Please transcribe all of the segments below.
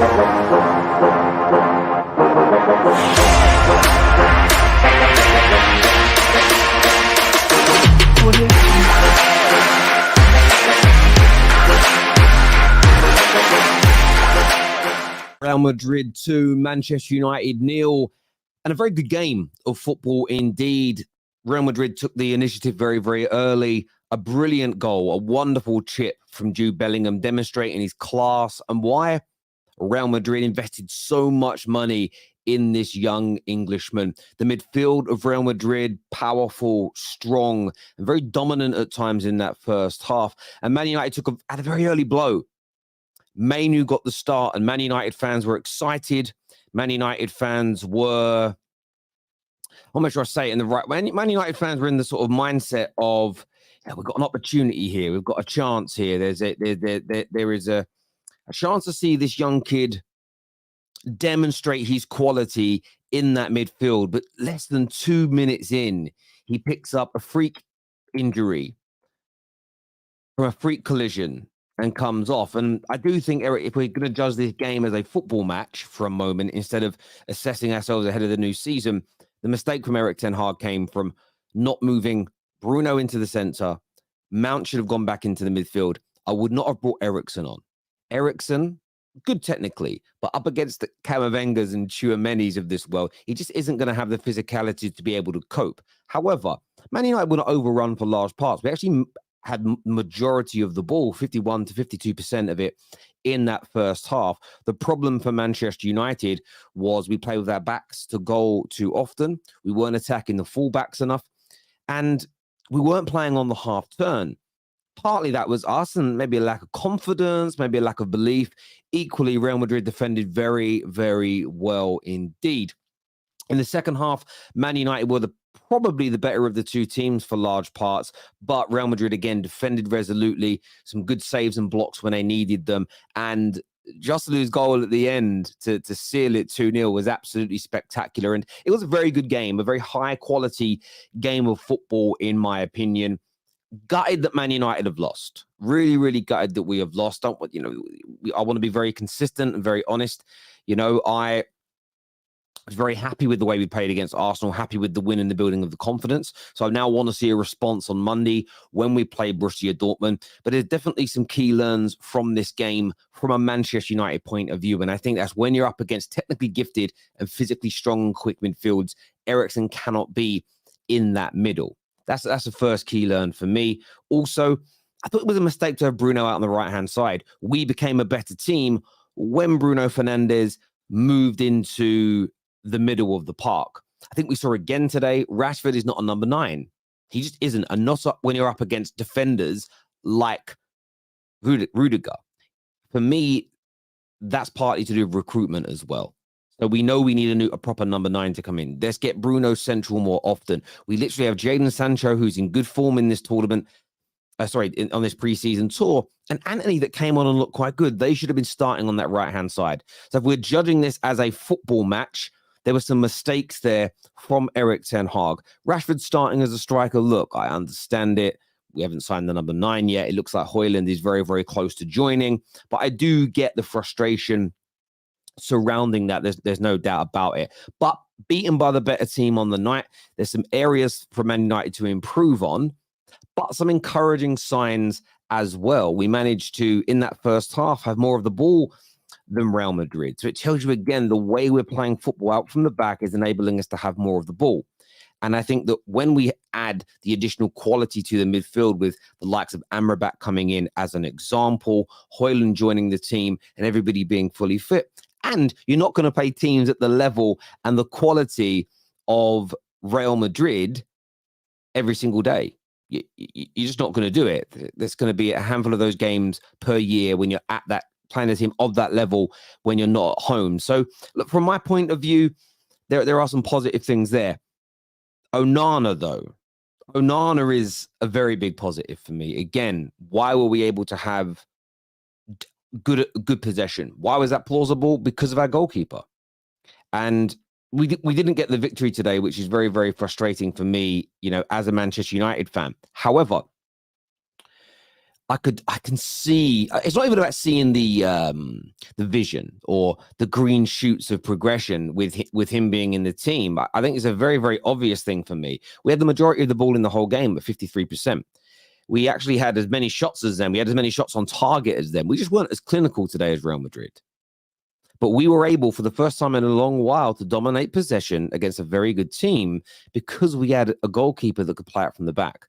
Real Madrid 2, Manchester United 0, and a very good game of football indeed. Real Madrid took the initiative very, very early. A brilliant goal, a wonderful chip from Jude Bellingham, demonstrating his class and why Real Madrid invested so much money in this young Englishman. The midfield of Real Madrid, powerful, strong, and very dominant at times in that first half. And Man United had a very early blow. Mainu got the start, and Man United fans were excited. Man United fans were, I'm not sure I say it in the right way. Man United fans were in the sort of mindset of, yeah, we've got an opportunity here. We've got a chance here. There is a chance to see this young kid demonstrate his quality in that midfield. But less than 2 minutes in, he picks up a freak injury from a freak collision and comes off. And I do think, Eric, if we're going to judge this game as a football match for a moment, instead of assessing ourselves ahead of the new season, the mistake from Erik ten Hag came from not moving Bruno into the centre. Mount should have gone back into the midfield. I would not have brought Eriksen on. Eriksen, good technically, but up against the Camavengers and Tchouaménis of this world, he just isn't going to have the physicality to be able to cope. However, Man United were not overrun for large parts. We actually had majority of the ball, 51 to 52% of it in that first half. The problem for Manchester United was we played with our backs to goal too often. We weren't attacking the fullbacks enough, and we weren't playing on the half turn. Partly that was us and maybe a lack of confidence, maybe a lack of belief. Equally, Real Madrid defended very, very well indeed. In the second half, Man United were probably the better of the two teams for large parts, but Real Madrid again defended resolutely, some good saves and blocks when they needed them, and Joselu's goal at the end to seal it 2-0 was absolutely spectacular. And it was a very good game, a very high quality game of football, in my opinion. Gutted that Man United have lost. Really, really gutted that we have lost. I want to be very consistent and very honest. I was very happy with the way we played against Arsenal, happy with the win and the building of the confidence. So I now want to see a response on Monday when we play Borussia Dortmund. But there's definitely some key learns from this game from a Manchester United point of view. And I think that's when you're up against technically gifted and physically strong and quick midfields, Eriksen cannot be in that middle. That's the first key learn for me. Also, I thought it was a mistake to have Bruno out on the right-hand side. We became a better team when Bruno Fernandes moved into the middle of the park. I think we saw again today, Rashford is not a number 9. He just isn't. And not when you're up against defenders like Rudiger. For me, that's partly to do with recruitment as well. So we know we need a proper number 9 to come in. Let's get Bruno central more often. We literally have Jadon Sancho, who's in good form in this tournament. On this preseason tour, and Anthony that came on and looked quite good. They should have been starting on that right-hand side. So if we're judging this as a football match, there were some mistakes there from Erik ten Hag. Rashford starting as a striker. Look, I understand it. We haven't signed the number 9 yet. It looks like Højlund is very, very close to joining. But I do get the frustration surrounding that. There's no doubt about it. But beaten by the better team on the night, there's some areas for Man United to improve on, but some encouraging signs as well. We managed to, in that first half, have more of the ball than Real Madrid. So it tells you again, the way we're playing football out from the back is enabling us to have more of the ball. And I think that when we add the additional quality to the midfield with the likes of Amrabat coming in as an example, Højlund joining the team and everybody being fully fit, and you're not going to play teams at the level and the quality of Real Madrid every single day. You're just not going to do it. There's going to be a handful of those games per year when you're at that, playing a team of that level when you're not at home. So look, from my point of view, there are some positive things there. Onana, though. Onana is a very big positive for me. Again, why were we able to have good possession? Why was that plausible? Because of our goalkeeper. And we didn't get the victory today, which is very, very frustrating for me, as a Manchester United fan. However, I can see. It's not even about seeing the vision or the green shoots of progression with him being in the team. I think it's a very, very obvious thing for me. We had the majority of the ball in the whole game at 53%. We actually had as many shots as them. We had as many shots on target as them. We just weren't as clinical today as Real Madrid. But we were able, for the first time in a long while, to dominate possession against a very good team because we had a goalkeeper that could play it from the back.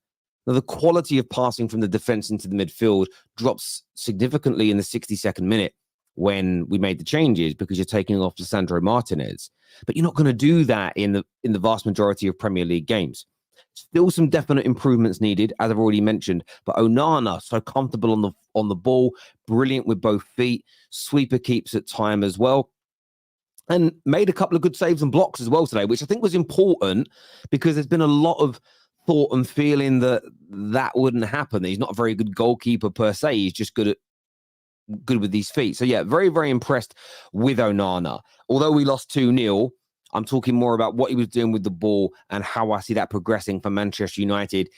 Now, the quality of passing from the defense into the midfield drops significantly in the 62nd minute when we made the changes because you're taking off Lisandro Martinez. But you're not going to do that in the vast majority of Premier League games. Still some definite improvements needed, as I've already mentioned. But Onana, so comfortable on the ball, brilliant with both feet, sweeper keeps at time as well, and made a couple of good saves and blocks as well today, which I think was important because there's been a lot of thought and feeling that wouldn't happen. He's not a very good goalkeeper per se. He's just good with these feet. So yeah, very, very impressed with Onana. Although we lost 2-0, I'm talking more about what he was doing with the ball and how I see that progressing for Manchester United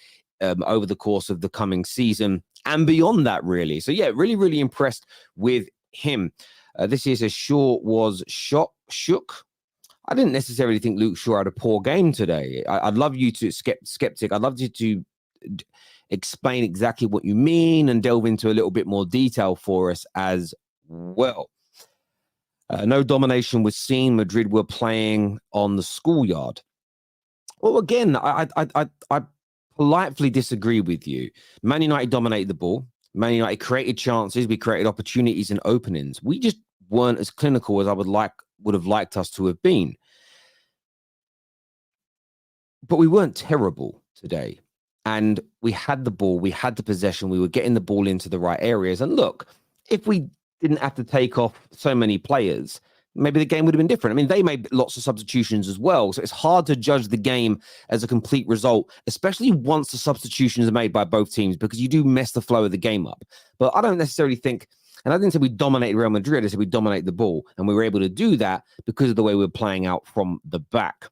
over the course of the coming season and beyond that, really. So yeah, really, really impressed with him. This is a Shaw was shook. I didn't necessarily think Luke Shaw had a poor game today. I'd love you to, skeptic, I'd love you to explain exactly what you mean and delve into a little bit more detail for us as well. No domination was seen. Madrid were playing on the schoolyard. Well, again, I politely disagree with you. Man United dominated the ball. Man United created chances. We created opportunities and openings. We just weren't as clinical as I would have liked us to have been. But we weren't terrible today. And we had the ball. We had the possession. We were getting the ball into the right areas. And look, if we didn't have to take off so many players, maybe the game would have been different. I mean, they made lots of substitutions as well. So it's hard to judge the game as a complete result, especially once the substitutions are made by both teams, because you do mess the flow of the game up. But I don't necessarily think, and I didn't say we dominated Real Madrid, I said we dominated the ball. And we were able to do that because of the way we were playing out from the back.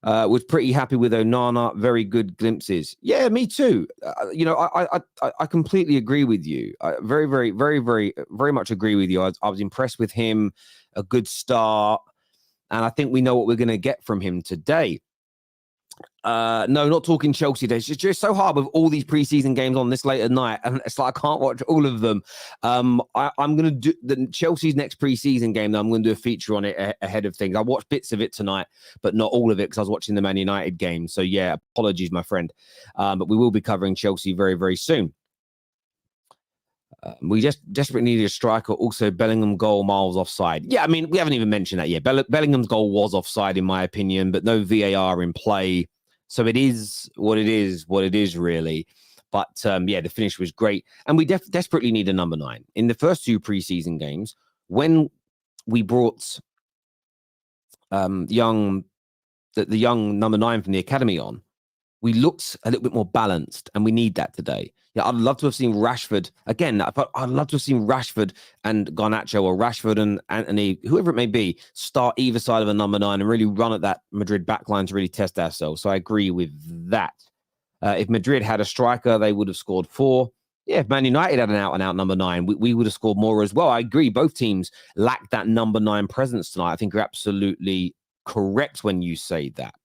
Was pretty happy with Onana. Very good glimpses. Yeah, me too. I completely agree with you. I very, very, very, very, very much agree with you. I was impressed with him. A good start, and I think we know what we're going to get from him today. No, not talking Chelsea days. It's just so hard with all these preseason games on this late at night, and it's like I can't watch all of them. I'm going to do the Chelsea's next preseason game. Though I'm going to do a feature on it ahead of things. I watched bits of it tonight, but not all of it because I was watching the Man United game. So yeah, apologies, my friend. But we will be covering Chelsea very, very soon. We just desperately needed a striker. Also, Bellingham goal miles offside. Yeah, I mean, we haven't even mentioned that yet. Bellingham's goal was offside, in my opinion, but no VAR in play. So it is what it is, really. But yeah, the finish was great. And we desperately need a number 9. In the first 2 preseason games, when we brought the young number 9 from the academy on, we looked a little bit more balanced, and we need that today. Yeah, I'd love to have seen Rashford again. I'd love to have seen Rashford and Garnacho, or Rashford and Anthony, whoever it may be, start either side of a number 9 and really run at that Madrid backline to really test ourselves. So I agree with that. If Madrid had a striker, they would have scored 4. Yeah, if Man United had an out-and-out number 9, we would have scored more as well. I agree. Both teams lacked that number 9 presence tonight. I think you're absolutely correct when you say that.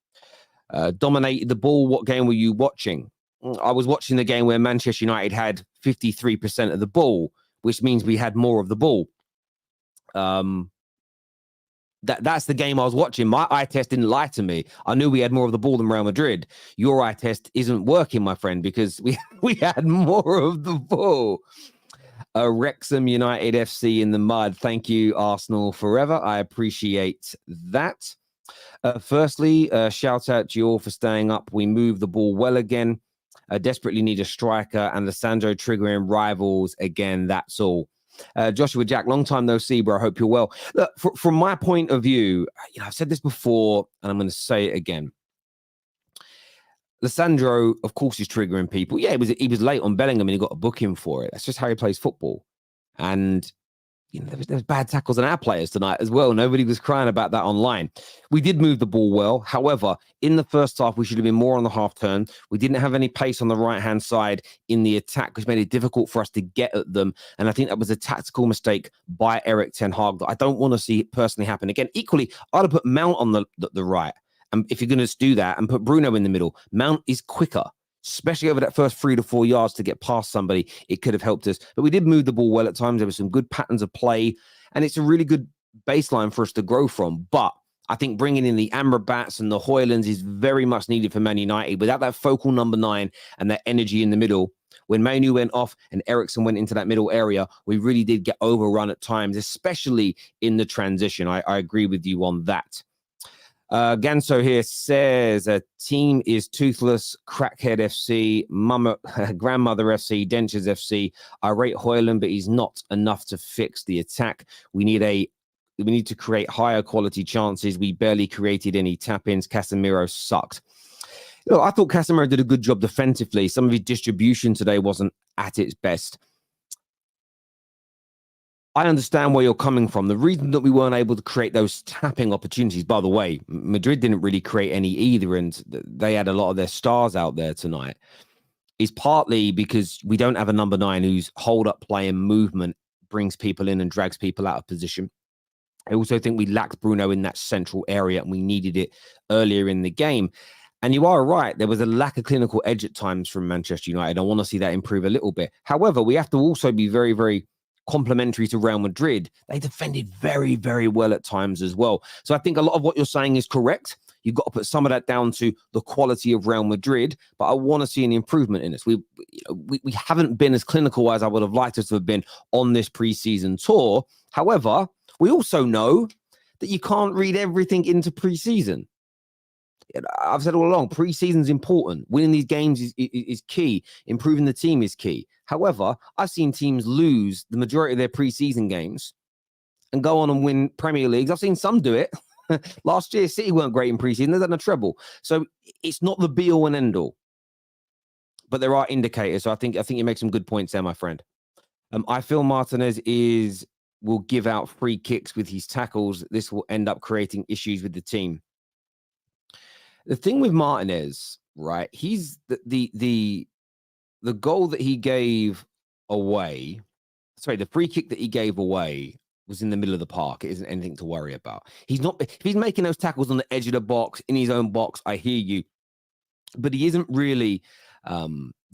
Dominated the ball. What game were you watching? I was watching the game where Manchester United had 53% of the ball, which means we had more of the ball. That's the game I was watching. My eye test didn't lie to me. I knew we had more of the ball than Real Madrid. Your eye test isn't working, my friend, because we had more of the ball. Wrexham United FC in the mud. Thank you, Arsenal forever. I appreciate that. Firstly, shout out to you all for staying up. We move the ball well again. Desperately need a striker, and Lisandro triggering rivals again. That's all. Joshua Jack, long time no see, bro. I hope you're well. Look, from my point of view, I've said this before, and I'm going to say it again. Lisandro, of course, is triggering people. Yeah, he was late on Bellingham, and he got a booking for it. That's just how he plays football. And there was bad tackles on our players tonight as well. Nobody was crying about that online. We did move the ball well. However, in the first half, we should have been more on the half turn. We didn't have any pace on the right-hand side in the attack, which made it difficult for us to get at them. And I think that was a tactical mistake by Erik ten Hag that I don't want to see personally happen again. Equally, I'd have put Mount on the right. And if you're going to do that and put Bruno in the middle, Mount is quicker, especially over that first 3 to 4 yards to get past somebody. It could have helped us. But we did move the ball well at times. There were some good patterns of play, and it's a really good baseline for us to grow from. But I think bringing in the Amrabats and the Højlunds is very much needed for Man United. Without that focal number 9 and that energy in the middle, when Manu went off and Eriksen went into that middle area, we really did get overrun at times, especially in the transition. I agree with you on that. Ganso here says a team is Toothless, Crackhead FC, Grandmother FC, Dentures FC. I rate Højlund, but he's not enough to fix the attack. We need to create higher quality chances. We barely created any tap-ins. Casemiro sucked. I thought Casemiro did a good job defensively. Some of his distribution today wasn't at its best. I understand where you're coming from. The reason that we weren't able to create those tapping opportunities, by the way, Madrid didn't really create any either, and they had a lot of their stars out there tonight, is partly because we don't have a number 9 whose hold-up play and movement brings people in and drags people out of position. I also think we lacked Bruno in that central area, and we needed it earlier in the game. And you are right, there was a lack of clinical edge at times from Manchester United. I want to see that improve a little bit. However, we have to also be very, very complementary to Real Madrid. They defended very, very well at times as well. So I think a lot of what you're saying is correct. You've got to put some of that down to the quality of Real Madrid, but I want to see an improvement in this. We haven't been as clinical as I would have liked us to have been on this preseason tour. However, we also know that you can't read everything into preseason. I've said all along, preseason's important. Winning these games is key. Improving the team is key. However, I've seen teams lose the majority of their preseason games and go on and win Premier Leagues. I've seen some do it. Last year, City weren't great in preseason. They've done a treble. So it's not the be-all and end-all. But there are indicators. So I think you make some good points there, my friend. I feel Martinez will give out free kicks with his tackles. This will end up creating issues with the team. The thing with Martinez, right? He's the goal that he gave away. Sorry, the free kick that he gave away was in the middle of the park. It isn't anything to worry about. He's not. If he's making those tackles on the edge of the box, in his own box, I hear you, but he isn't really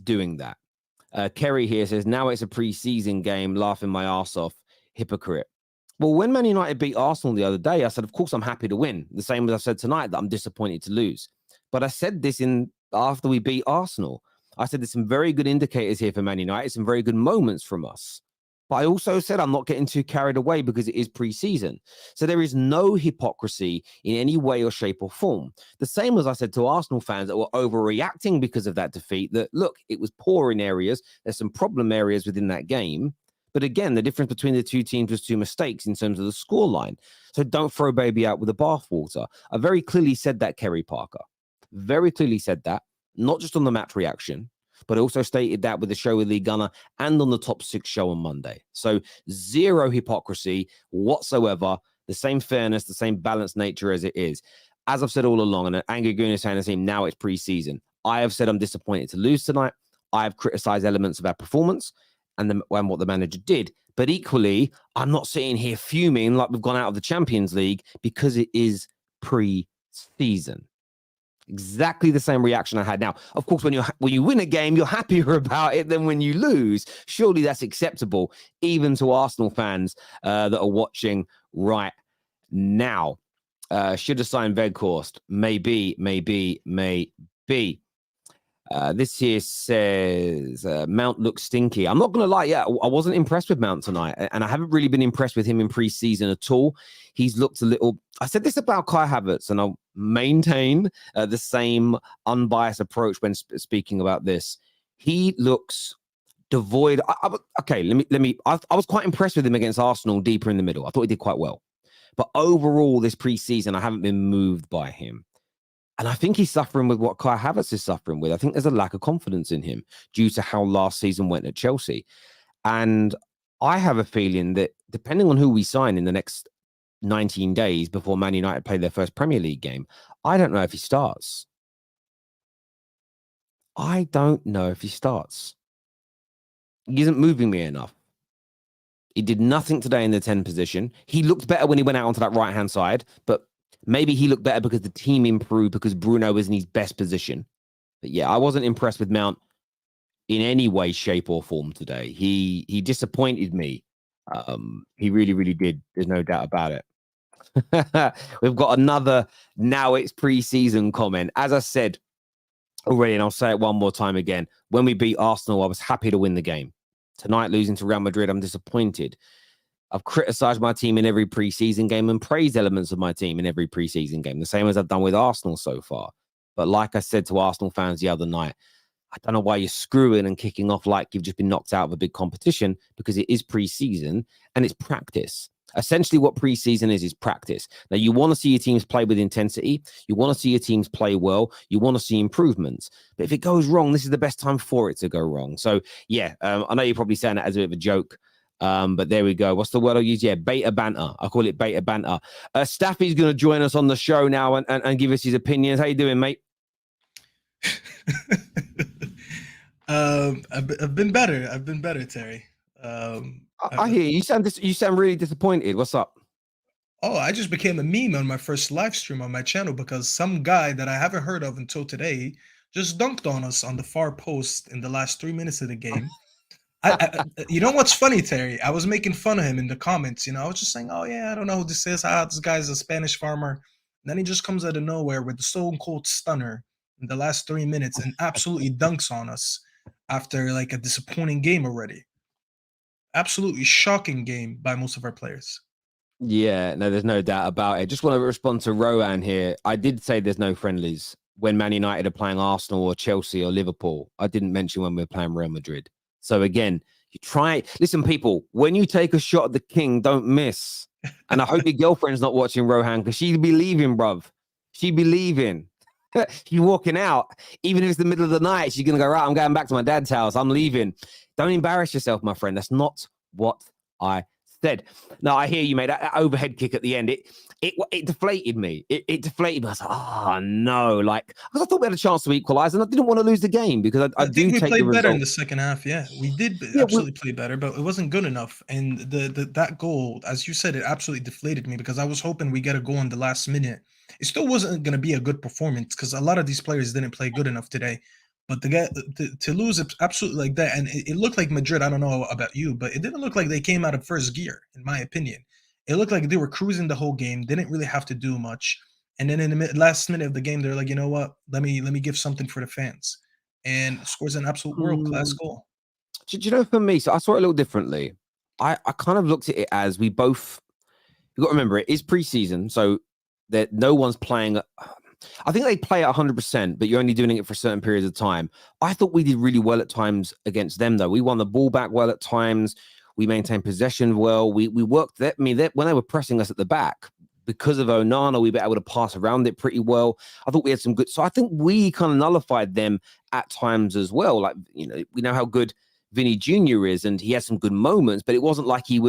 doing that. Kerry here says, now it's a pre-season game, laughing my ass off. Hypocrite. Well, when Man United beat Arsenal the other day, I said, of course, I'm happy to win. The same as I said tonight, that I'm disappointed to lose. But I said this after we beat Arsenal. I said there's some very good indicators here for Man United, some very good moments from us. But I also said I'm not getting too carried away because it is pre-season. So there is no hypocrisy in any way or shape or form. The same as I said to Arsenal fans that were overreacting because of that defeat, that, look, it was poor in areas. There's some problem areas within that game. But again, the difference between the two teams was 2 mistakes in terms of the scoreline. So don't throw baby out with the bathwater. I very clearly said that, Kerry Parker. Very clearly said that, not just on the match reaction, but I also stated that with the show with Lee Gunner and on the Top 6 show on Monday. So zero hypocrisy whatsoever, the same fairness, the same balanced nature as it is. As I've said all along, and Angry Goon is saying the same, now it's pre-season. I have said I'm disappointed to lose tonight. I have criticized elements of our performance and what the manager did. But equally, I'm not sitting here fuming like we've gone out of the Champions League because it is pre-season. Exactly the same reaction I had. Now, of course, when you win a game, you're happier about it than when you lose. Surely that's acceptable, even to Arsenal fans that are watching right now. Should have signed Veghorst. Maybe. This here says Mount looks stinky. I'm not going to lie. Yeah, I wasn't impressed with Mount tonight, and I haven't really been impressed with him in pre-season at all. He's looked a little. I said this about Kai Havertz, and I'll maintain the same unbiased approach when speaking about this. He looks devoid. Okay, let me. I was quite impressed with him against Arsenal deeper in the middle. I thought he did quite well, but overall this pre-season, I haven't been moved by him. And I think he's suffering with what Kai Havertz is suffering with. I think there's a lack of confidence in him due to how last season went at Chelsea. And I have a feeling that depending on who we sign in the next 19 days before Man United play their first Premier League game, I don't know if he starts. I don't know if he starts. He isn't moving me enough. He did nothing today in the 10 position. He looked better when he went out onto that right-hand side, but maybe he looked better because the team improved because Bruno was in his best position. But yeah, I wasn't impressed with Mount in any way, shape, or form today. He disappointed me. He really, really did. There's no doubt about it. We've got another now it's pre-season comment. As I said already, and I'll say it one more time again, when we beat Arsenal, I was happy to win the game. Tonight, losing to Real Madrid, I'm disappointed. I've criticized my team in every pre-season game and praised elements of my team in every pre-season game, the same as I've done with Arsenal so far. But like I said to Arsenal fans the other night, I don't know why you're screwing and kicking off like you've just been knocked out of a big competition, because it is pre-season and it's practice. Essentially, what pre-season is practice. Now, you want to see your teams play with intensity. You want to see your teams play well. You want to see improvements. But if it goes wrong, this is the best time for it to go wrong. So, yeah, I know you're probably saying that as a bit of a joke, but there we go. What's the word I'll use? Yeah, beta banter. I call it beta banter. Staffy's going to join us on the show now and give us his opinions. How you doing, mate? I've been better. I've been better, Terry. I hear you. You sound really disappointed. What's up? Oh, I just became a meme on my first live stream on my channel because some guy that I haven't heard of until today just dunked on us on the far post in the last 3 minutes of the game. You know what's funny, Terry? I was making fun of him in the comments. I was just saying, "Oh yeah, I don't know who this is. This guy's a Spanish farmer." And then he just comes out of nowhere with the stone cold stunner in the last 3 minutes and absolutely dunks on us after like a disappointing game already. Absolutely shocking game by most of our players. Yeah, no, there's no doubt about it. Just want to respond to Rowan here. I did say there's no friendlies when Man United are playing Arsenal or Chelsea or Liverpool. I didn't mention when we're playing Real Madrid. So again, you try. Listen, people, when you take a shot at the king, don't miss. And I hope your girlfriend's not watching Rohan, because she'd be leaving, bruv. She'd be leaving. She's walking out. Even if it's the middle of the night, she's going to go, right, I'm going back to my dad's house. I'm leaving. Don't embarrass yourself, my friend. That's not what I said. No, I hear you, mate. That overhead kick at the end, it deflated me. It deflated me. I was like, oh no, because I thought we had a chance to equalize, and I didn't want to lose the game because I think do we take the played better in result. the second half. Yeah, we did Yeah, absolutely play better, but it wasn't good enough. And that goal, as you said, it absolutely deflated me because I was hoping we get a goal in the last minute. It still wasn't going to be a good performance because a lot of these players didn't play good enough today. But to lose it absolutely like that, and it looked like Madrid. I don't know about you, but it didn't look like they came out of first gear, in my opinion. It looked like they were cruising the whole game, didn't really have to do much. And then in the last minute of the game, they're like, you know what? Let me give something for the fans, and scores an absolute world class goal. Do you know, for me, so I saw it a little differently. I kind of looked at it as we both. You got to remember, it is preseason, so that no one's playing. I think they play at 100%, but you're only doing it for certain periods of time. I thought we did really well at times against them, though. We won the ball back well at times. We maintained possession well. We worked that. I mean, when they were pressing us at the back, because of Onana, we were able to pass around it pretty well. I thought we had some good. So I think we kind of nullified them at times as well. Like, we know how good Vinny Jr. is, and he has some good moments, but it wasn't like he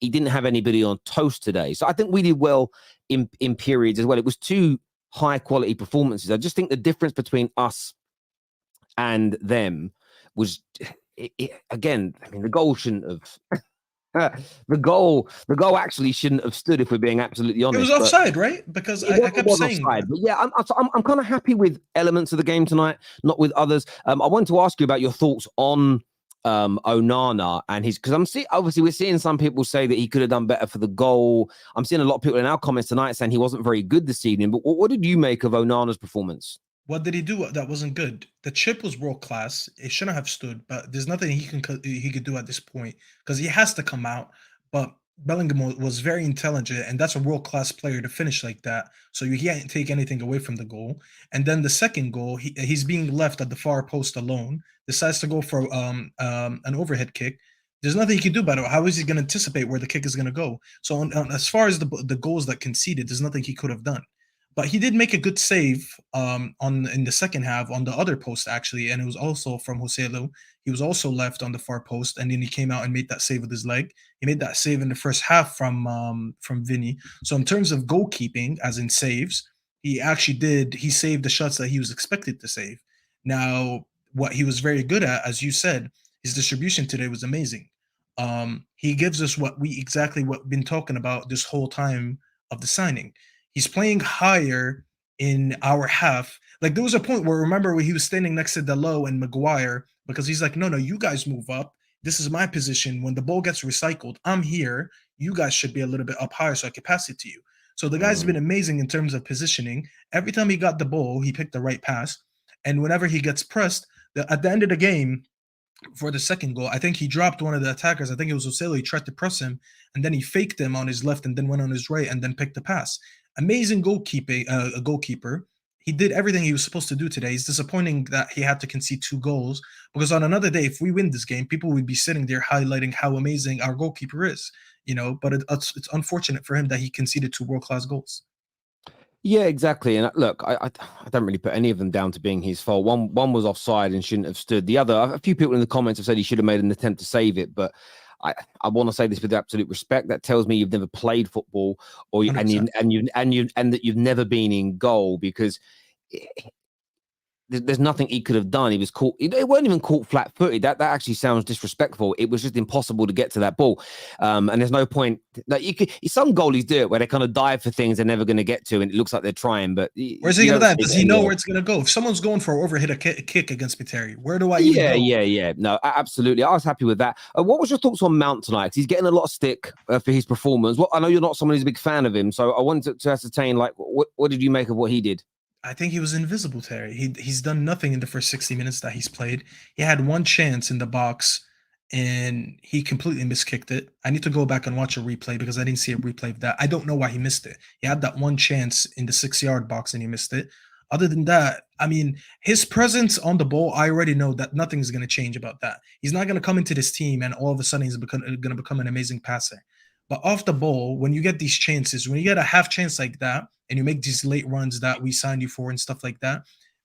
didn't have anybody on toast today. So I think we did well in periods as well. It was two high quality performances. I just think the difference between us and them was, again, I mean, the goal shouldn't have. the goal actually shouldn't have stood, if we're being absolutely honest. It was offside, right? Because I kept saying offside. But yeah, I'm kind of happy with elements of the game tonight, not with others. I wanted to ask you about your thoughts on Onana and his, because obviously we're seeing some people say that he could have done better for the goal. I'm seeing a lot of people in our comments tonight saying he wasn't very good this evening. But what did you make of Onana's performance? What did he do that wasn't good? The chip was world class. It shouldn't have stood, but there's nothing he could do at this point because he has to come out. But Bellingham was very intelligent, and that's a world class player to finish like that. So you can't take anything away from the goal. And then the second goal, he's being left at the far post alone. Decides to go for an overhead kick. There's nothing he can do about it. How is he going to anticipate where the kick is going to go? So as far as the goals that conceded, there's nothing he could have done. But he did make a good save in the second half on the other post actually, and it was also from Joselu. He was also left on the far post, and then he came out and made that save with his leg. He made that save in the first half from Vinny. So in terms of goalkeeping, as in saves, he actually did. He saved the shots that he was expected to save. Now, what he was very good at, as you said, his distribution today was amazing. He gives us what we've been talking about this whole time of the signing. He's playing higher in our half. Like there was a point where remember when he was standing next to Delo and Maguire because he's like, no, you guys move up. This is my position. When the ball gets recycled, I'm here. You guys should be a little bit up higher so I can pass it to you. So the guy's been amazing in terms of positioning. Every time he got the ball, he picked the right pass. And whenever he gets pressed, at the end of the game, for the second goal, I think he dropped one of the attackers. I think it was Oselo. He tried to press him, and then he faked him on his left and then went on his right and then picked the pass. Amazing goalkeeping, a goalkeeper. He did everything he was supposed to do today. It's disappointing that he had to concede 2 goals because on another day, if we win this game, people would be sitting there highlighting how amazing our goalkeeper is, But it's unfortunate for him that he conceded 2 world-class goals. Yeah, exactly. And look, I don't really put any of them down to being his fault. One was offside and shouldn't have stood. The other, a few people in the comments have said he should have made an attempt to save it, but I want to say this with absolute respect. That tells me you've never played football, or and that you've never been in goal, because there's nothing he could have done. He was caught. It weren't even caught flat-footed. That actually sounds disrespectful. It was just impossible to get to that ball. And there's no point. Like some goalies do it where they kind of dive for things they're never going to get to, and it looks like they're trying. But where's he going to that? Does he know where it's going to go? If someone's going for an overhit a kick against Piteri, where do I even go? Yeah. No, absolutely. I was happy with that. What was your thoughts on Mount tonight? He's getting a lot of stick for his performance. I know you're not someone who's a big fan of him, so I wanted to ascertain, like, what did you make of what he did? I think he was invisible, Terry. He's done nothing in the first 60 minutes that he's played. He had one chance in the box, and he completely miskicked it. I need to go back and watch a replay because I didn't see a replay of that. I don't know why he missed it. He had that one chance in the 6-yard box, and he missed it. Other than that, I mean, his presence on the ball, I already know that nothing's going to change about that. He's not going to come into this team and all of a sudden he's going to become an amazing passer. But off the ball, when you get these chances, when you get a half chance like that, and you make these late runs that we signed you for and stuff like that,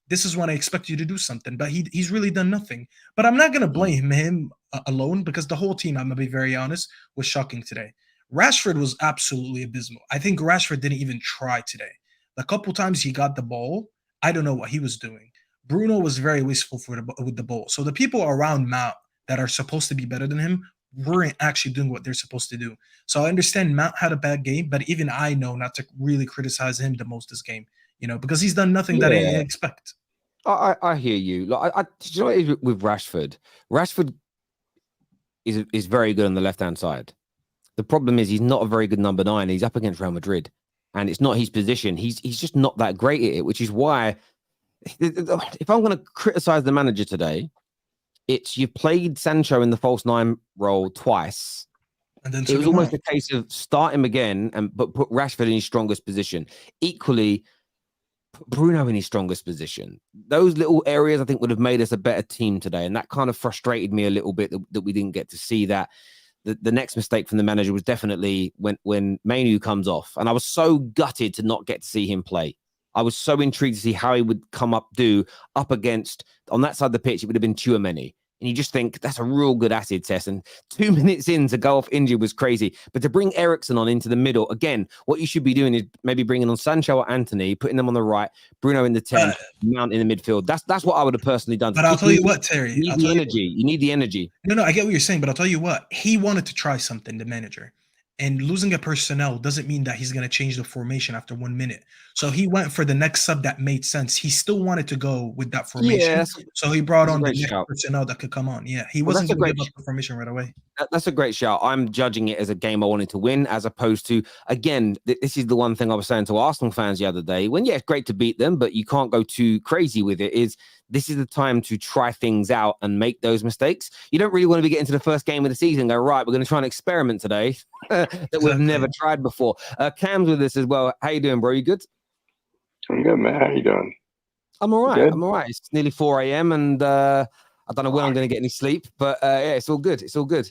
this is when I expect you to do something. But he's really done nothing. But I'm not going to blame him alone because the whole team, I'm going to be very honest, was shocking today. Rashford was absolutely abysmal. I think Rashford didn't even try today. The couple times he got the ball, I don't know what he was doing. Bruno was very wasteful with the ball. So the people around Mount that are supposed to be better than him weren't actually doing what they're supposed to do. So I understand Mount had a bad game, but even I know not to really criticize him the most this game, because he's done nothing that I expect. I hear you. Like, do you know what it is with Rashford? Rashford is very good on the left-hand side. The problem is he's not a very good number 9. He's up against Real Madrid, and it's not his position. He's just not that great at it, which is why, if I'm going to criticize the manager today, you've played Sancho in the false 9 role twice. And then it was almost a case of start him again but put Rashford in his strongest position. Equally, Bruno in his strongest position. Those little areas I think would have made us a better team today. And that kind of frustrated me a little bit that we didn't get to see that. The next mistake from the manager was definitely when Mainu comes off. And I was so gutted to not get to see him play. I was so intrigued to see how he would come up against, on that side of the pitch, it would have been Tchouaméni. And you just think that's a real good acid test. And 2 minutes in to go off injured was crazy. But to bring Eriksen on into the middle, again, what you should be doing is maybe bringing on Sancho or Anthony, putting them on the right, Bruno in the 10, Mount in the midfield. That's what I would have personally done. But I'll tell you what, Terry. You need the energy. You need the energy. No, I get what you're saying, but I'll tell you what. He wanted to try something, the manager. And losing a personnel doesn't mean that he's going to change the formation after 1 minute. So he went for the next sub that made sense. He still wanted to go with that formation. So he brought on the next personnel that could come on. Yeah, he wasn't going to give up the formation right away. That's a great shout. I'm judging it as a game I wanted to win, as opposed to, again, this is the one thing I was saying to Arsenal fans the other day. When, it's great to beat them, but you can't go too crazy with it, this is the time to try things out and make those mistakes. You don't really want to be getting to the first game of the season and go, right, we're going to try an experiment today that we've never tried before. Cam's with us as well. How you doing, bro? You good? I'm good, man. How you doing? I'm all right. I'm all right. It's nearly 4 a.m. and I don't know when I'm going to get any sleep, but it's all good. It's all good.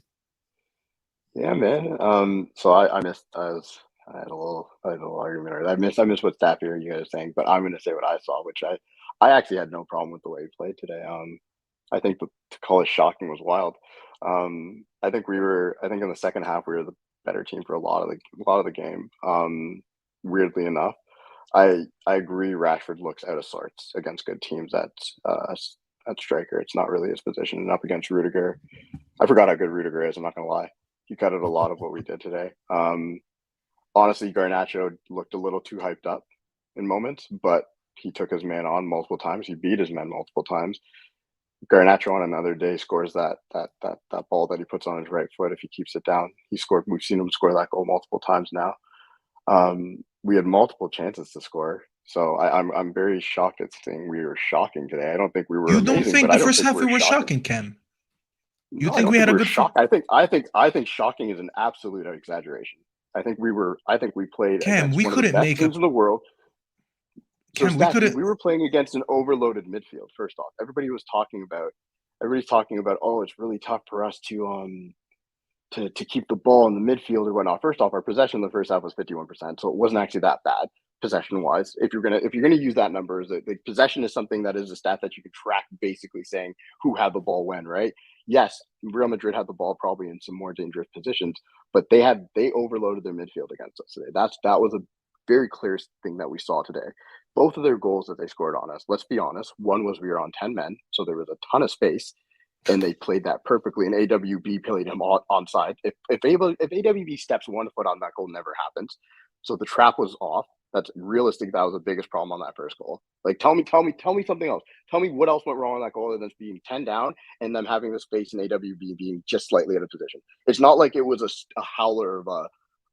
Yeah, man. So I I had a little argument. I missed what Staffy or you guys are saying, but I'm going to say what I saw, which I actually had no problem with the way he played today. I think to call it shocking was wild. I think in the second half we were the better team for a lot of the game. Weirdly enough, I agree. Rashford looks out of sorts against good teams at striker. It's not really his position. And up against Rudiger, I forgot how good Rudiger is. I'm not gonna lie. He cut out a lot of what we did today. Honestly, Garnacho looked a little too hyped up in moments, but he took his man on multiple times. He beat his men multiple times. Garnacho on another day scores that ball that he puts on his right foot. If he keeps it down, we've seen him score that goal multiple times now. We had multiple chances to score. So I'm very shocked at saying we were shocking today. I don't think we were. You amazing, don't think but the first half we were shocking, Cam? You think we had a good shock? I think shocking is an absolute exaggeration. I think we played Cam, against one of the best teams in the world. Cam, we were playing against an overloaded midfield. First off, everybody's talking about, oh, it's really tough for us to keep the ball in the midfield or whatnot. First off, our possession in the first half was 51%, so it wasn't actually that bad possession wise. If you're gonna use that number, the possession is something that is a stat that you can track, basically saying who had the ball when, right? Yes, Real Madrid had the ball probably in some more dangerous positions, but they overloaded their midfield against us today. That was a very clear thing that we saw today. Both of their goals that they scored on us, let's be honest, one was we were on 10 men, so there was a ton of space, and they played that perfectly, and AWB played him onside. If AWB steps 1 foot on that goal, never happens. So the trap was off. That's realistic. That was the biggest problem on that first goal. Like, tell me something else. Tell me what else went wrong on that goal other than being 10 down and them having the space and AWB being just slightly out of position. It's not like it was a howler of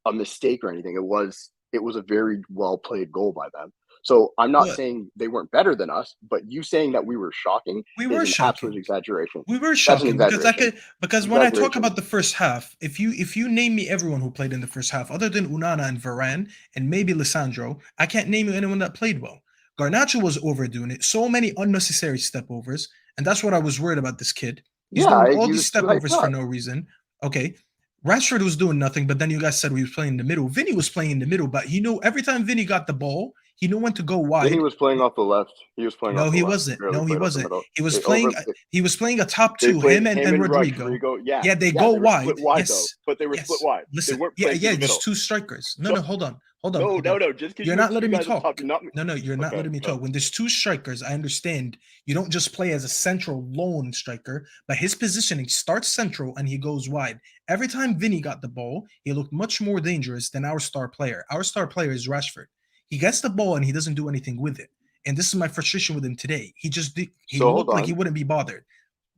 a mistake or anything. It was a very well played goal by them. So I'm not saying they weren't better than us, but you saying that we were shocking is an absolute exaggeration. We were shocking because when I talk about the first half, if you name me everyone who played in the first half, other than Onana and Varane and maybe Lisandro, I can't name you anyone that played well. Garnacho was overdoing it. So many unnecessary step overs, and that's what I was worried about this kid. He's doing all these step overs for no reason. Okay. Rashford was doing nothing, but then you guys said he was playing in the middle. Vinny was playing in the middle, but he knew every time Vinny got the ball, he knew when to go wide. Vinny was playing off the left. He was playing. No, he wasn't. No, he wasn't. He was playing. He was playing a top two. Him and Rodrigo. Yeah, they go wide. Yes, but they were split wide. Listen, they weren't playing just two strikers. No, hold on. No. Just you're not letting me talk. No, you're not letting me talk. When there's two strikers, I understand you don't just play as a central lone striker, but his positioning starts central and he goes wide. Every time Vinny got the ball, he looked much more dangerous than our star player. Our star player is Rashford. He gets the ball and he doesn't do anything with it. And this is my frustration with him today. He looked like he wouldn't be bothered.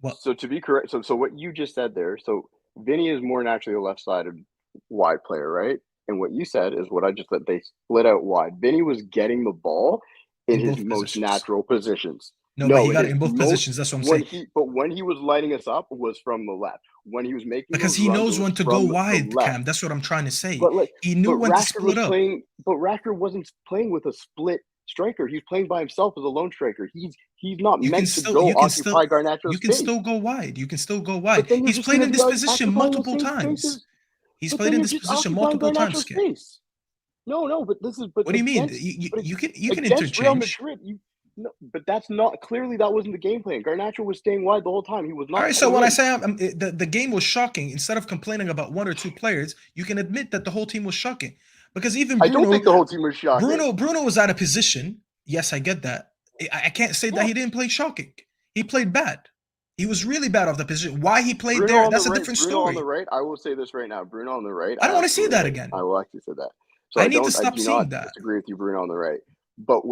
Well, so to be correct, so what you just said there, so Vinny is more naturally a left-sided wide player, right? And what you said is what I just said. They split out wide. Vinny was getting the ball in his most natural positions. No, but he got it in both positions. That's what I'm saying. But when he was lighting us up, was from the left. When he was making because he knows when to go wide, Cam. That's what I'm trying to say. He knew when to split up. But Rashford wasn't playing with a split striker. He's playing by himself as a lone striker. He's not meant to go occupy Garnacho's You can still go wide. He's played in this position multiple times. He's played in this position multiple times. No, but this is. But what do you mean? You can interchange. Real Madrid, no, but that's not clearly. That wasn't the game plan. Garnacho was staying wide the whole time. He was not. All right. So when I say the game was shocking, instead of complaining about one or two players, you can admit that the whole team was shocking. Because even Bruno, I don't think the whole team was shocking. Bruno was out of position. Yes, I get that. I can't say that he didn't play shocking. He played bad. He was really bad off the position. Why he played Bruno there, that's a different story. Bruno on the right. I will say this right now. Bruno on the right. I don't want to see that again. I will actually say that. So I need to stop seeing that. I disagree with you, Bruno on the right. But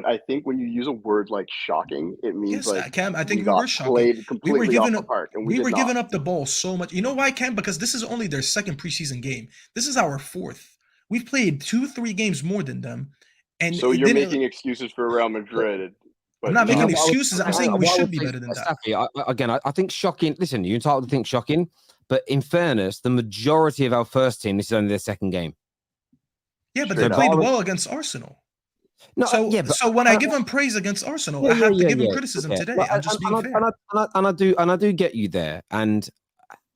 I think when you use a word like shocking, it means Cam, I think we were shocking. We were giving up the ball so much. You know why, Cam? Because this is only their second preseason game. This is our fourth. We've played 2-3 games more than them. And so you're making excuses for Real Madrid. I'm not making excuses. I'm saying we should be better than that. I think shocking. Listen, you're entitled to think shocking, but in fairness, the majority of our first team, this is only their second game. Yeah, but they played well against Arsenal. No, so when I give them praise against Arsenal, I have to give them criticism today. I'm just being fair. And I do get you there. And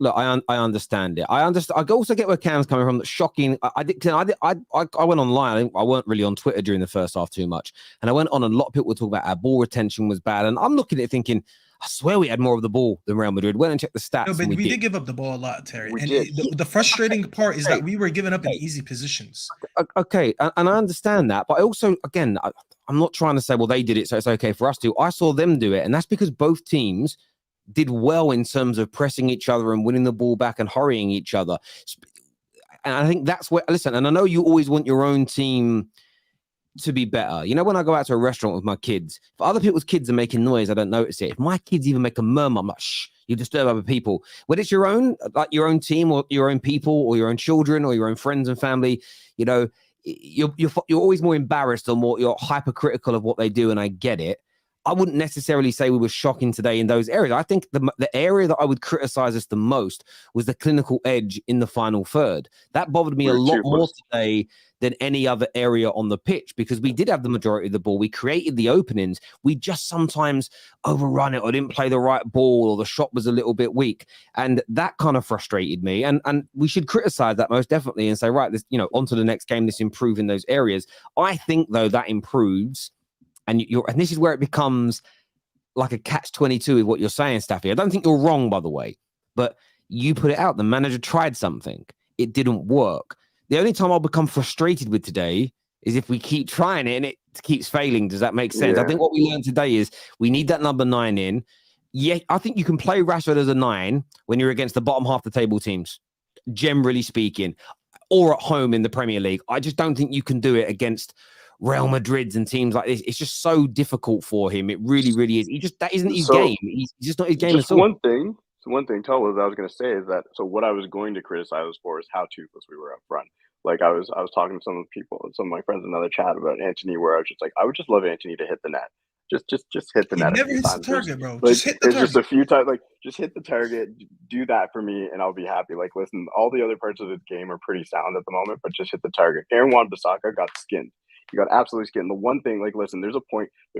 look, I understand it. I also get where Cam's coming from. That's shocking. I went online. I weren't really on Twitter during the first half too much, and I went on. A lot of people were talking about our ball retention was bad, and I'm looking at it thinking, I swear we had more of the ball than Real Madrid. Went and checked the stats. No, but and we did give up the ball a lot, Terry. We And did. the frustrating part is that we were giving up in easy positions. Okay, and I understand that, but I also, again, I'm not trying to say, well, they did it, so it's okay for us to. I saw them do it, and that's because both teams did well in terms of pressing each other and winning the ball back and hurrying each other. And I think that's where, listen, and I know you always want your own team to be better. You know, when I go out to a restaurant with my kids, if other people's kids are making noise, I don't notice it. If my kids even make a murmur, I'm like, shh, you disturb other people. When it's your own, like your own team or your own people or your own children or your own friends and family, you know, you're always more embarrassed or more, you're hypercritical of what they do, and I get it. I wouldn't necessarily say we were shocking today in those areas. I think the area that I would criticize us the most was the clinical edge in the final third. That bothered me a lot more today than any other area on the pitch, because we did have the majority of the ball. We created the openings. We just sometimes overrun it or didn't play the right ball, or the shot was a little bit weak. And that kind of frustrated me. And we should criticize that most definitely and say, right, this, you know, on to the next game, this improve in those areas. I think, though, that improves. And this is where it becomes like a catch-22 with what you're saying, Staffy. I don't think you're wrong, by the way, but you put it out. The manager tried something. It didn't work. The only time I'll become frustrated with today is if we keep trying it and it keeps failing. Does that make sense? Yeah. I think what we learned today is we need that number 9 in. Yeah, I think you can play Rashford as a 9 when you're against the bottom half of the table teams, generally speaking, or at home in the Premier League. I just don't think you can do it against Real Madrids and teams like this. It's just so difficult for him. It really, really is. That isn't his game. He's just not his game at all. One thing, Tola, that I was going to say is that, so what I was going to criticize us for is how toothless we were up front. Like I was talking to some of my friends in another chat about Antony, where I was just like, I would just love Antony to hit the net. Just hit the net. He never hits the target, bro. Like, just hit the target. Just a few times, like, just hit the target, do that for me, and I'll be happy. Like, listen, all the other parts of the game are pretty sound at the moment, but just hit the target. Aaron Wan-Bissaka got skinned. He got absolutely skinned. The one thing, like, listen, there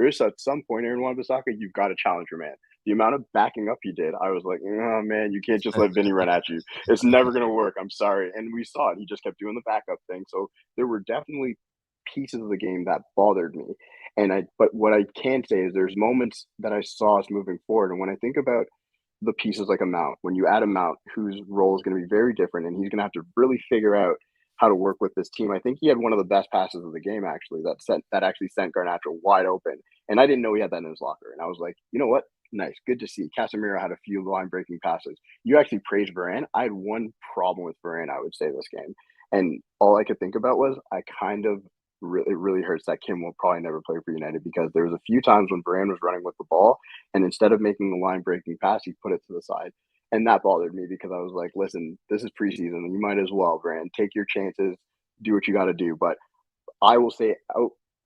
is at some point, Aaron Wan-Bissaka, you've got to challenge your man. The amount of backing up he did, I was like, oh, man, you can't just let Vinny run at you. It's never going to work. I'm sorry. And we saw it. He just kept doing the backup thing. So there were definitely pieces of the game that bothered me. But what I can say is there's moments that I saw us moving forward. And when I think about the pieces like a Mount, when you add a Mount whose role is going to be very different, and he's going to have to really figure out how to work with this team. I think he had one of the best passes of the game, actually, that actually sent Garnacho wide open. And I didn't know he had that in his locker. And I was like, you know what? Nice. Good to see. Casemiro had a few line-breaking passes. You actually praised Varane. I had one problem with Varane, I would say, this game. And all I could think about was it really hurts that Kim will probably never play for United, because there was a few times when Varane was running with the ball, and instead of making the line-breaking pass, he put it to the side. And that bothered me, because I was like, listen, this is preseason, and you might as well, Varane, take your chances, do what you got to do. But I will say,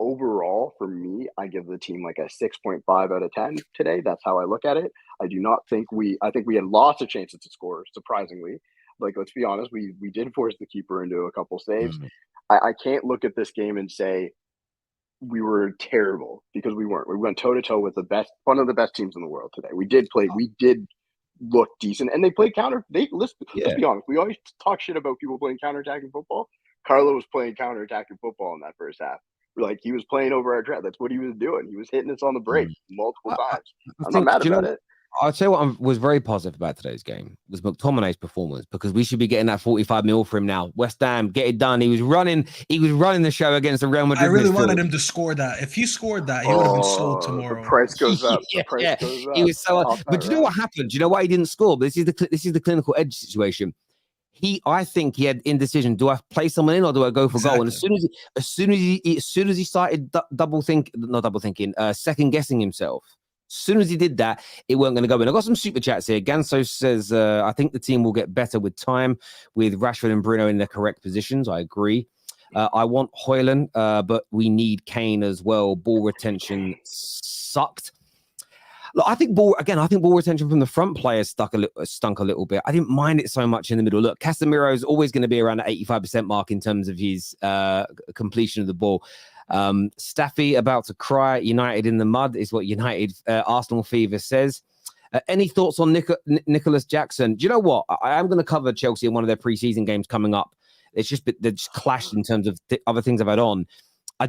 overall, for me, I give the team like a 6.5 out of 10 today. That's how I look at it. I think we had lots of chances to score, surprisingly. Like, let's be honest, we did force the keeper into a couple saves. I can't look at this game and say we were terrible, because we weren't. We went toe-to-toe with one of the best teams in the world today. We did look decent, and they played counter. Let's be honest. We always talk shit about people playing counterattacking football. Carlo was playing counterattacking football in that first half. Like, he was playing over our dread. That's what he was doing. He was hitting us on the break multiple times. I'm not mad about it. I'll tell you what I was very positive about today's game was McTominay's performance, because we should be getting that 45 mil for him now. West Ham, get it done. He was running the show against the Real Madrid. I really wanted him to score that. If he scored that, he would have been sold tomorrow. The price goes up. Goes up. He was so. But you know what happened? Do you know why he didn't score? But this is the clinical edge situation. I think he had indecision. Do I play someone in, or do I go for goal? And as soon as he started second guessing himself. As soon as he did that, it weren't going to go in. I got some super chats here. Ganso says, I think the team will get better with time, with Rashford and Bruno in their correct positions. I agree. I want Højlund, but we need Kane as well. Ball retention sucked. Look, I think ball retention from the front players stunk a little bit. I didn't mind it so much in the middle. Look, Casemiro is always going to be around the 85% mark in terms of his completion of the ball. Staffy about to cry. United in the mud is what United Arsenal Fever says. Any thoughts on Nicholas Jackson? Do you know what? I am going to cover Chelsea in one of their preseason games coming up. It's just they're just clashed in terms of other things I've had on. I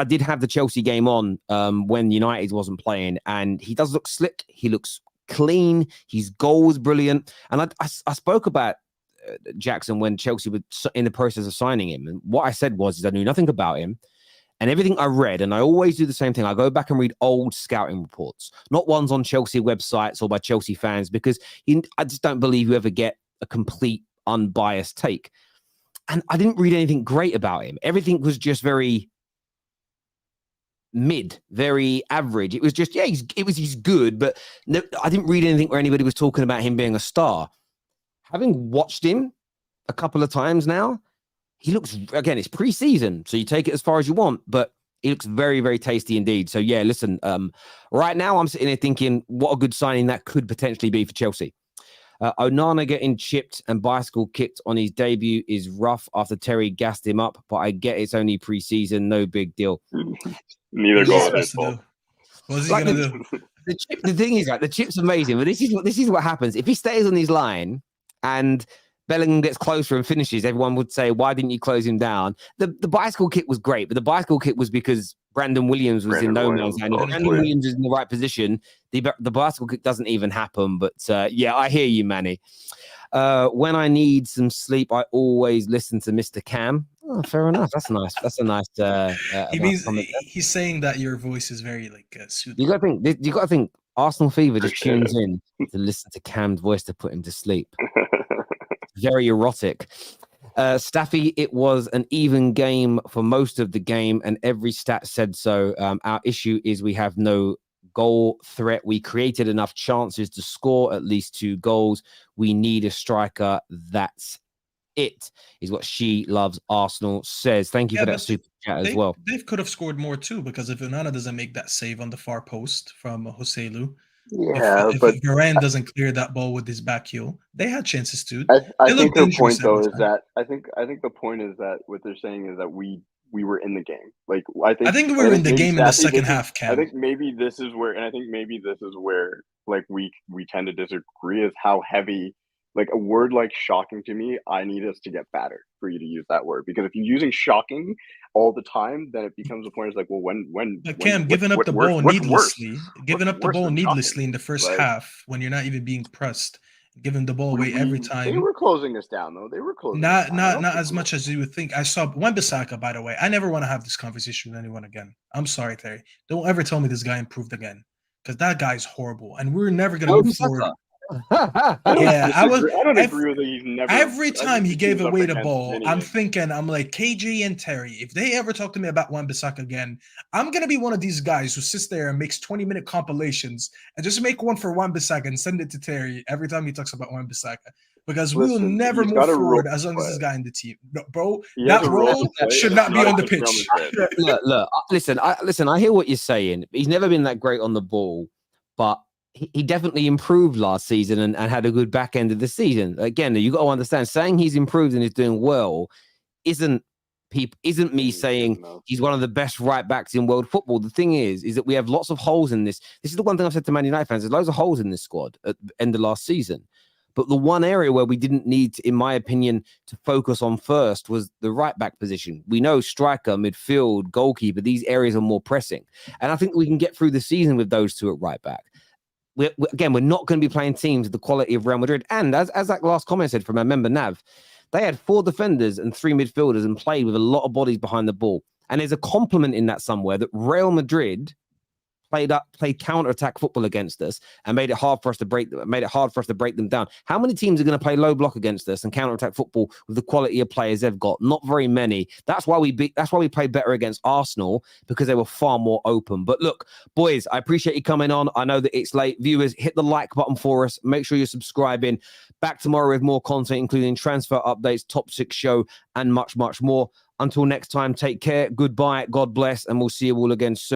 did have the Chelsea game on when United wasn't playing, and he does look slick. He looks clean. His goal was brilliant. And I spoke about Jackson when Chelsea were in the process of signing him. And what I said was I knew nothing about him. And everything I read, and I always do the same thing, I go back and read old scouting reports, not ones on Chelsea websites or by Chelsea fans, because I just don't believe you ever get a complete unbiased take. And I didn't read anything great about him. Everything was just very mid, very average. It was just, he's good, but no, I didn't read anything where anybody was talking about him being a star. Having watched him a couple of times now, he looks, again, it's pre-season, so you take it as far as you want, but he looks very, very tasty indeed. So yeah, listen, right now I'm sitting here thinking what a good signing that could potentially be for Chelsea. Onana getting chipped and bicycle kicked on his debut is rough after Terry gassed him up, but I get it's only pre-season, no big deal. Neither goal is his fault. What's he gonna do? The thing is, the chip's amazing, but this is what happens. If he stays on his line and Bellingham gets closer and finishes, everyone would say, why didn't you close him down? The bicycle kick was great, but the bicycle kick was because Brandon Williams was in no man's land. If Brandon Williams is in the right position, the bicycle kick doesn't even happen. But yeah, I hear you, Manny. When I need some sleep, I always listen to Mr. Cam. Oh, fair enough. That's nice. That's a nice. He's saying that your voice is very soothing. You got to think. Arsenal Fever just tunes in to listen to Cam's voice to put him to sleep. Very erotic. Staffy, it was an even game for most of the game, and every stat said so. Our issue is we have no goal threat. We created enough chances to score at least 2 goals. We need a striker. That's it, is what She Loves Arsenal says. Thank you for that super chat as well. They could have scored more too, because if Onana doesn't make that save on the far post from Joselu, if Varane doesn't clear that ball with his back heel, they had chances too. I think their point though is that I think the point is that what they're saying is that we were in the game. Like I think we were in the game in the second half. Cam. I think maybe this is where like we tend to disagree, is how heavy. Like a word like shocking to me, I need us to get better for you to use that word, because if you're using shocking all the time, then it becomes a point. It's like, well, when Cam, giving up the ball needlessly in the first half when you're not even being pressed, giving the ball away every time. They were closing us down though. They were closing. Not as much as you would think. I saw Wan-Bissaka, by the way. I never want to have this conversation with anyone again. I'm sorry, Terry. Don't ever tell me this guy improved again, because that guy's horrible, and we're never going to move forward. I don't agree with it. He's never. Every time he gave away the ball, I'm like, KG and Terry, if they ever talk to me about Wan-Bissaka again, I'm gonna be one of these guys who sits there and makes 20-minute compilations and just make one for Wan-Bissaka and send it to Terry every time he talks about Wan-Bissaka. Because we will never move forward as long as this guy in the team. No, bro, that role should not be on the pitch. Look, listen, I hear what you're saying. He's never been that great on the ball, but he definitely improved last season and had a good back end of the season. Again, you got to understand, saying he's improved and is doing well isn't me saying he's one of the best right backs in world football. The thing is that we have lots of holes in this. This is the one thing I've said to Man United fans. There's loads of holes in this squad at the end of last season. But the one area where we didn't need, in my opinion, to focus on first was the right back position. We know striker, midfield, goalkeeper, these areas are more pressing. And I think we can get through the season with those two at right back. We're not going to be playing teams of the quality of Real Madrid. And as that last comment said from our member Nav, they had 4 defenders and 3 midfielders and played with a lot of bodies behind the ball. And there's a compliment in that somewhere that Real Madrid played counter-attack football against us and made it hard for us to break them down. How many teams are going to play low block against us and counter-attack football with the quality of players they've got? Not very many. That's why we played better against Arsenal, because they were far more open. But look, boys, I appreciate you coming on. I know that it's late. Viewers, hit the like button for us. Make sure you're subscribing. Back tomorrow with more content, including transfer updates, top 6 show, and much, much more. Until next time, take care. Goodbye. God bless. And we'll see you all again soon.